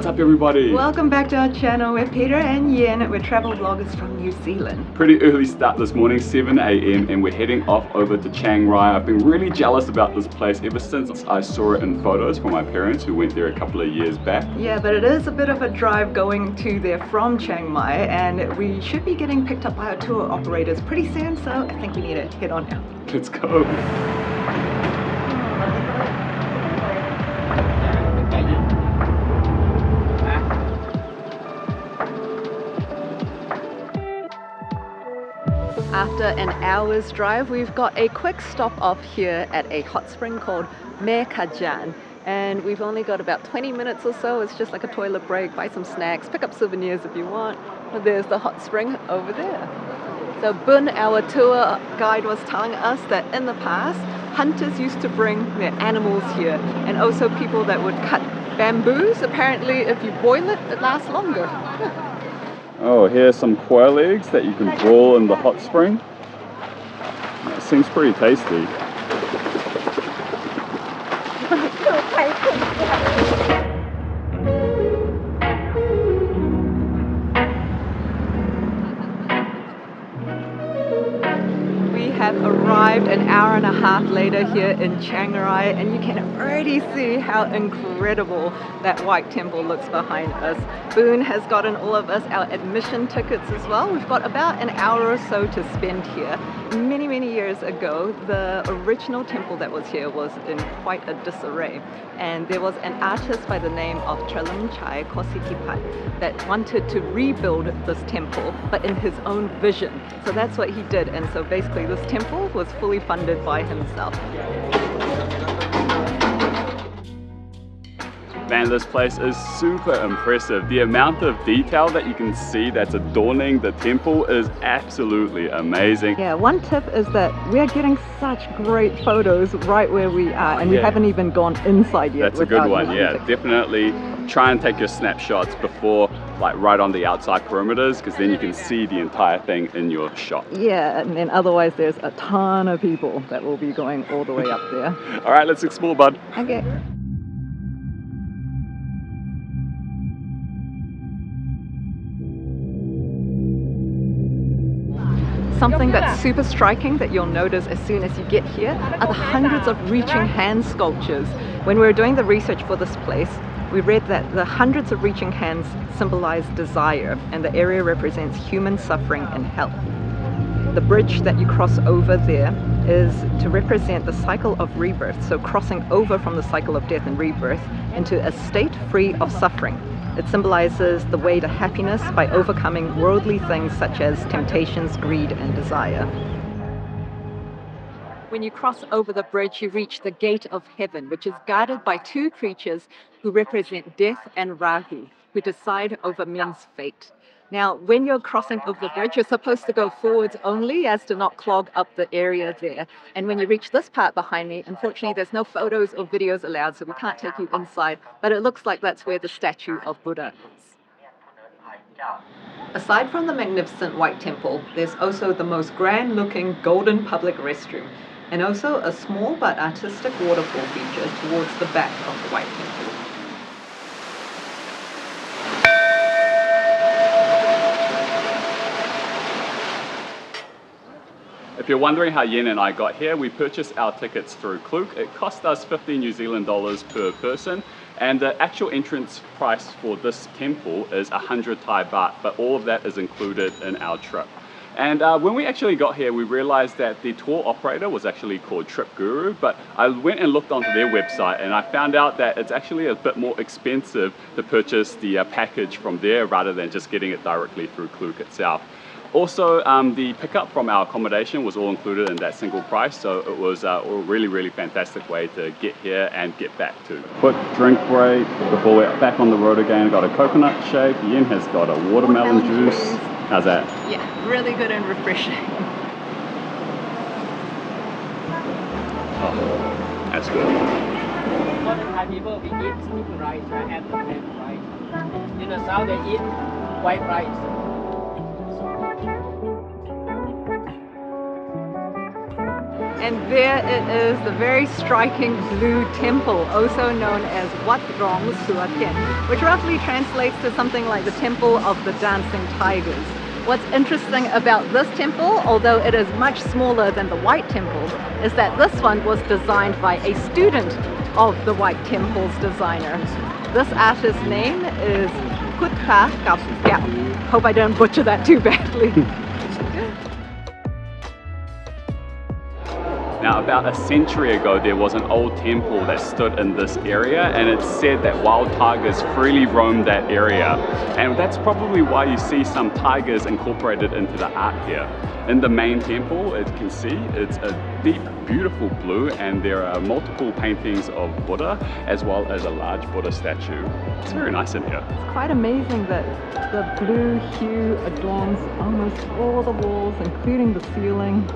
up everybody? Welcome back to our channel. We're Peter and Yen. We're travel vloggers from New Zealand. Pretty early start this morning, 7 AM, and we're heading off over to Chiang Rai. I've been really jealous about this place ever since I saw it in photos from my parents who went there a couple of years back. Yeah, but it is a bit of a drive going to there from Chiang Mai, and we should be getting picked up by our tour operators pretty soon, so I think we need to head on now. Let's go. After an hour's drive, we've got a quick stop off here at a hot spring called Me Kajan. And we've only got about 20 minutes or so. It's just like a toilet break, buy some snacks, pick up souvenirs if you want. But there's the hot spring over there. So Bun, our tour guide, was telling us that in the past, hunters used to bring their animals here, and also people that would cut bamboos. Apparently, if you boil it, it lasts longer. Oh, here's some quail eggs that you can boil in the hot spring. That seems pretty tasty. Have arrived an hour and a half later here in Chiang Rai, and you can already see how incredible that white temple looks behind us. Boone has gotten all of us our admission tickets as well. We've got about an hour or so to spend here. Many years ago, the original temple that was here was in quite a disarray, and there was an artist by the name of Tralim Chai Kositipat that wanted to rebuild this temple, but in his own vision. So that's what he did, and so basically this temple was fully funded by himself. Man, this place is super impressive. The amount of detail that you can see that's adorning the temple is absolutely amazing. Yeah, one tip is that we are getting such great photos right where we are, and we haven't even gone inside yet. That's a good one, yeah. Definitely try and take your snapshots before, like right on the outside perimeters, because then you can see the entire thing in your shot. Yeah, and then otherwise there's a ton of people that will be going all the way up there. All right, let's explore, bud. Okay. Something that's super striking that you'll notice as soon as you get here are the hundreds of reaching hand sculptures. When we were doing the research for this place, we read that the hundreds of reaching hands symbolize desire, and the area represents human suffering and hell. The bridge that you cross over there is to represent the cycle of rebirth, so crossing over from the cycle of death and rebirth into a state free of suffering. It symbolizes the way to happiness by overcoming worldly things such as temptations, greed, and desire. When you cross over the bridge, you reach the gate of heaven, which is guarded by two creatures who represent death and Rahu, who decide over men's fate. Now, when you're crossing over the bridge, you're supposed to go forwards only as to not clog up the area there. And when you reach this part behind me, unfortunately, there's no photos or videos allowed, so we can't take you inside, but it looks like that's where the statue of Buddha is. Aside from the magnificent white temple, there's also the most grand-looking golden public restroom, and also a small but artistic waterfall feature towards the back of the white temple. If you're wondering how Yen and I got here, we purchased our tickets through Klook. It cost us 50 New Zealand dollars per person, and the actual entrance price for this temple is 100 Thai baht, but all of that is included in our trip. And when we actually got here, we realized that the tour operator was actually called Trip Guru, but I went and looked onto their website and I found out that it's actually a bit more expensive to purchase the package from there rather than just getting it directly through Klook itself. Also, the pickup from our accommodation was all included in that single price, so it was a really fantastic way to get here and get back to. Quick drink break before we're back on the road again. Got a coconut shake. Yen has got a watermelon juice. How's that? Yeah, really good and refreshing. Oh, that's good. For the Thai people, we eat steamed rice and plain rice. In the south, they eat white rice. And there it is, the very striking blue temple, also known as Wat Rong Suea Ten, which roughly translates to something like the Temple of the Dancing Tigers. What's interesting about this temple, although it is much smaller than the White Temple, is that this one was designed by a student of the White Temple's designer. This artist's name is Kutha Gap. Hope I don't butcher that too badly. Now, about a century ago, there was an old temple that stood in this area, and it's said that wild tigers freely roamed that area. And that's probably why you see some tigers incorporated into the art here. In the main temple, as you can see, it's a deep, beautiful blue, and there are multiple paintings of Buddha, as well as a large Buddha statue. It's very nice in here. It's quite amazing that the blue hue adorns almost all the walls, including the ceiling.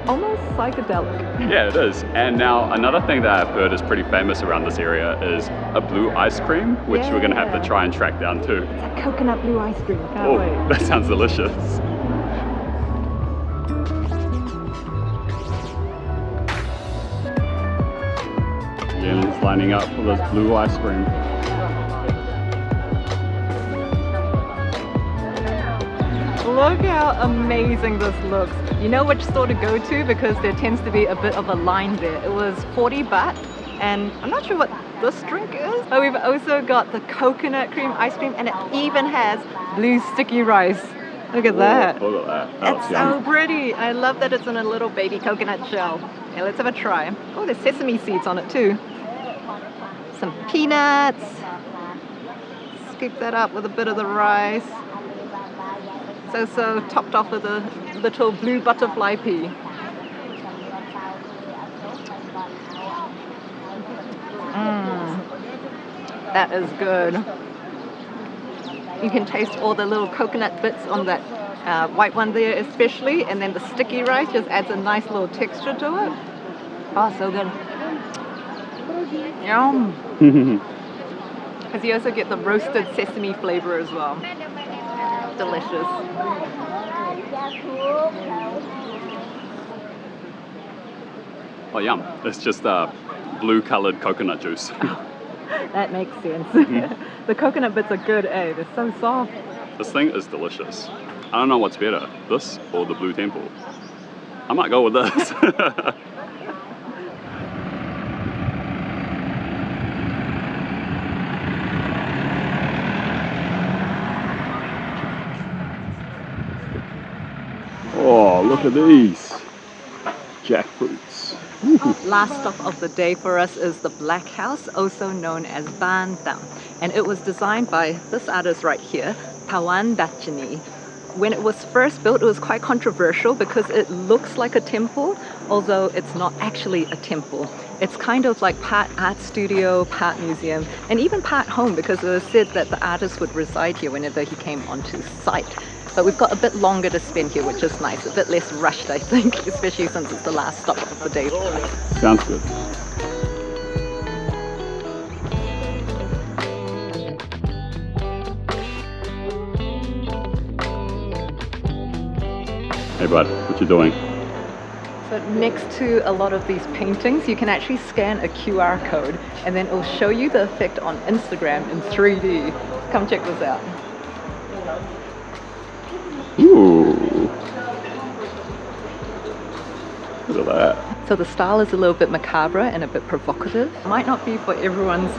Almost psychedelic. Yeah, it is. And now another thing that I've heard is pretty famous around this area is a blue ice cream, which we're going to have to try and track down too. It's a coconut blue ice cream. Can't wait. That sounds delicious. Yen's lining up for this blue ice cream. Look how amazing this looks. You know which store to go to because there tends to be a bit of a line there. It was 40 baht, and I'm not sure what this drink is, but we've also got the coconut cream ice cream, and it even has blue sticky rice. Look at that. Look at that. That's so pretty. I love that it's in a little baby coconut shell. Okay, let's have a try. Oh, there's sesame seeds on it too. Some peanuts. Scoop that up with a bit of the rice. So topped off with a little blue butterfly pea. That is good. You can taste all the little coconut bits on that white one there especially, and then the sticky rice just adds a nice little texture to it. Oh, so good. Yum. Because you also get the roasted sesame flavor as well. Delicious. Oh, yum. It's just blue colored coconut juice. That makes sense. The coconut bits are good, eh? They're so soft. This thing is delicious. I don't know what's better, this or the Blue Temple. I might go with this. Oh, look at these jackfruits. Last stop of the day for us is the Black House, also known as Baan Dam. And it was designed by this artist right here, Baan Dam. When it was first built, it was quite controversial because it looks like a temple, although it's not actually a temple. It's kind of like part art studio, part museum, and even part home, because it was said that the artist would reside here whenever he came onto site. But we've got a bit longer to spend here, which is nice, a bit less rushed, I think, especially since it's the last stop of the day for us. Sounds good. Hey bud, what you doing? So next to a lot of these paintings, you can actually scan a QR code, and then it'll show you the effect on Instagram in 3D. Come check this out. Ooh. Look at that. So the style is a little bit macabre and a bit provocative. Might not be for everyone's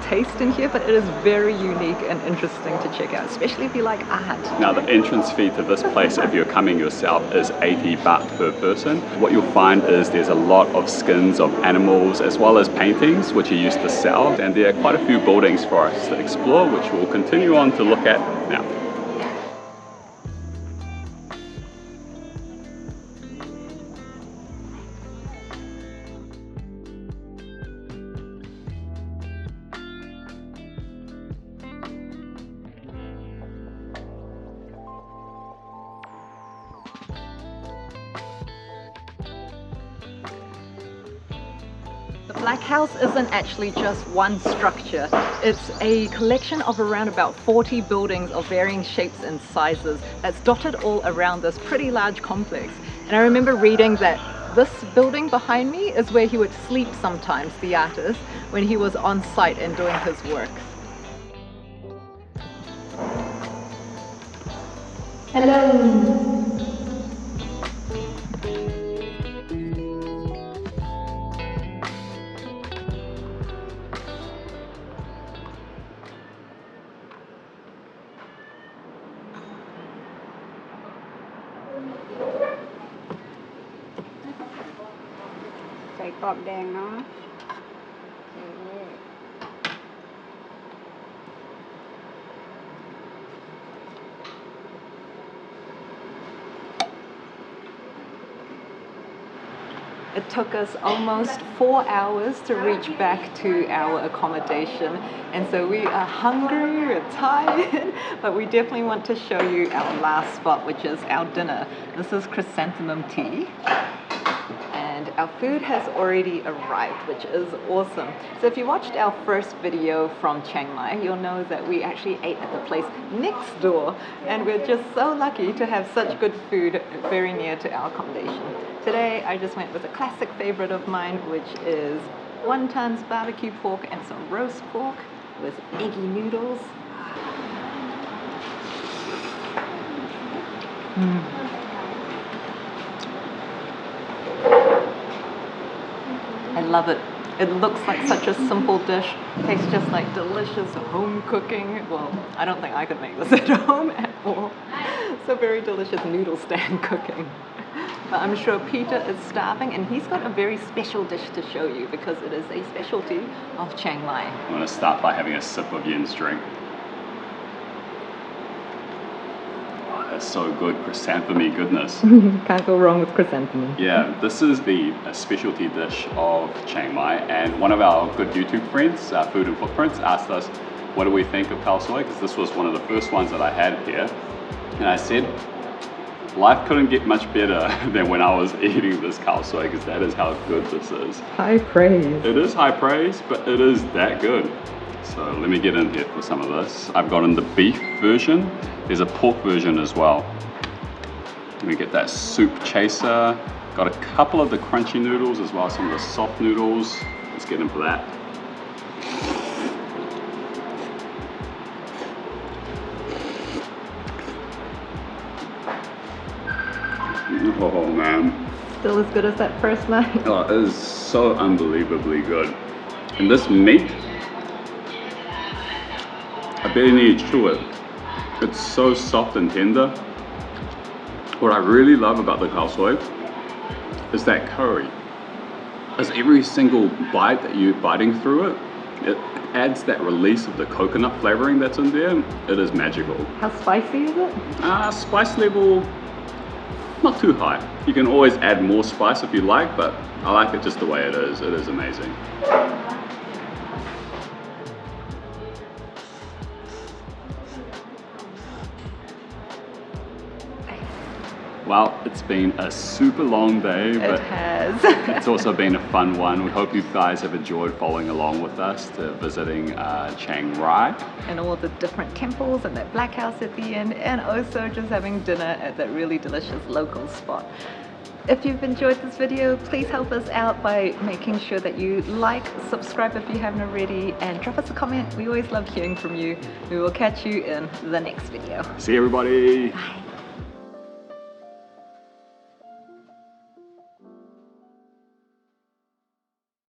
taste in here, but it is very unique and interesting to check out, especially if you like art. Now the entrance fee to this place, if you're coming yourself, is 80 baht per person. What you'll find is there's a lot of skins of animals as well as paintings which are used to sell, and there are quite a few buildings for us to explore, which we'll continue on to look at now. The Black House isn't actually just one structure. It's a collection of around about 40 buildings of varying shapes and sizes that's dotted all around this pretty large complex. And I remember reading that this building behind me is where he would sleep sometimes, the artist, when he was on site and doing his work. Hello.ใส่กรอบแดงเนาะ It took us almost 4 hours to reach back to our accommodation, and so we are hungry, we're tired, but we definitely want to show you our last spot, which is our dinner. This is chrysanthemum tea, and our food has already arrived, which is awesome. So if you watched our first video from Chiang Mai, you'll know that we actually ate at the place next door, and we're just so lucky to have such good food very near to our accommodation. Today I just went with a classic favorite of mine, which is wonton's barbecue pork and some roast pork with eggy noodles. I love it. It looks like such a simple dish. Tastes just like delicious home cooking. Well, I don't think I could make this at home at all. So very delicious noodle stand cooking. But I'm sure Peter is starving, and he's got a very special dish to show you because it is a specialty of Chiang Mai. I'm going to start by having a sip of Yin's drink. Oh, that's so good, chrysanthemum goodness. Can't go wrong with chrysanthemum. Yeah, this is the specialty dish of Chiang Mai, and one of our good YouTube friends, Food and Footprints, asked us what do we think of Khao Soi, because this was one of the first ones that I had here, and I said life couldn't get much better than when I was eating this Khao Soi, because that is how good this is. High praise. It is high praise, but it is that good. So let me get in here for some of this. I've gotten the beef version. There's a pork version as well. Let me get that soup chaser. Got a couple of the crunchy noodles as well as some of the soft noodles. Let's get in for that. Oh man. Still as good as that first night. Oh, it is so unbelievably good. And this meat, I barely need to chew it. It's so soft and tender. What I really love about the Khao Soi is that curry. As every single bite that you're biting through it, it adds that release of the coconut flavoring that's in there. It is magical. How spicy is it? Spice level, not too high. You can always add more spice if you like, but I like it just the way it is. It is amazing. Well, it's been a super long day, but it has. it's also been a fun one. We hope you guys have enjoyed following along with us to visiting Chiang Rai. And all the different temples and that black house at the end, and also just having dinner at that really delicious local spot. If you've enjoyed this video, please help us out by making sure that you like, subscribe if you haven't already, and drop us a comment. We always love hearing from you. We will catch you in the next video. See you, everybody. Bye.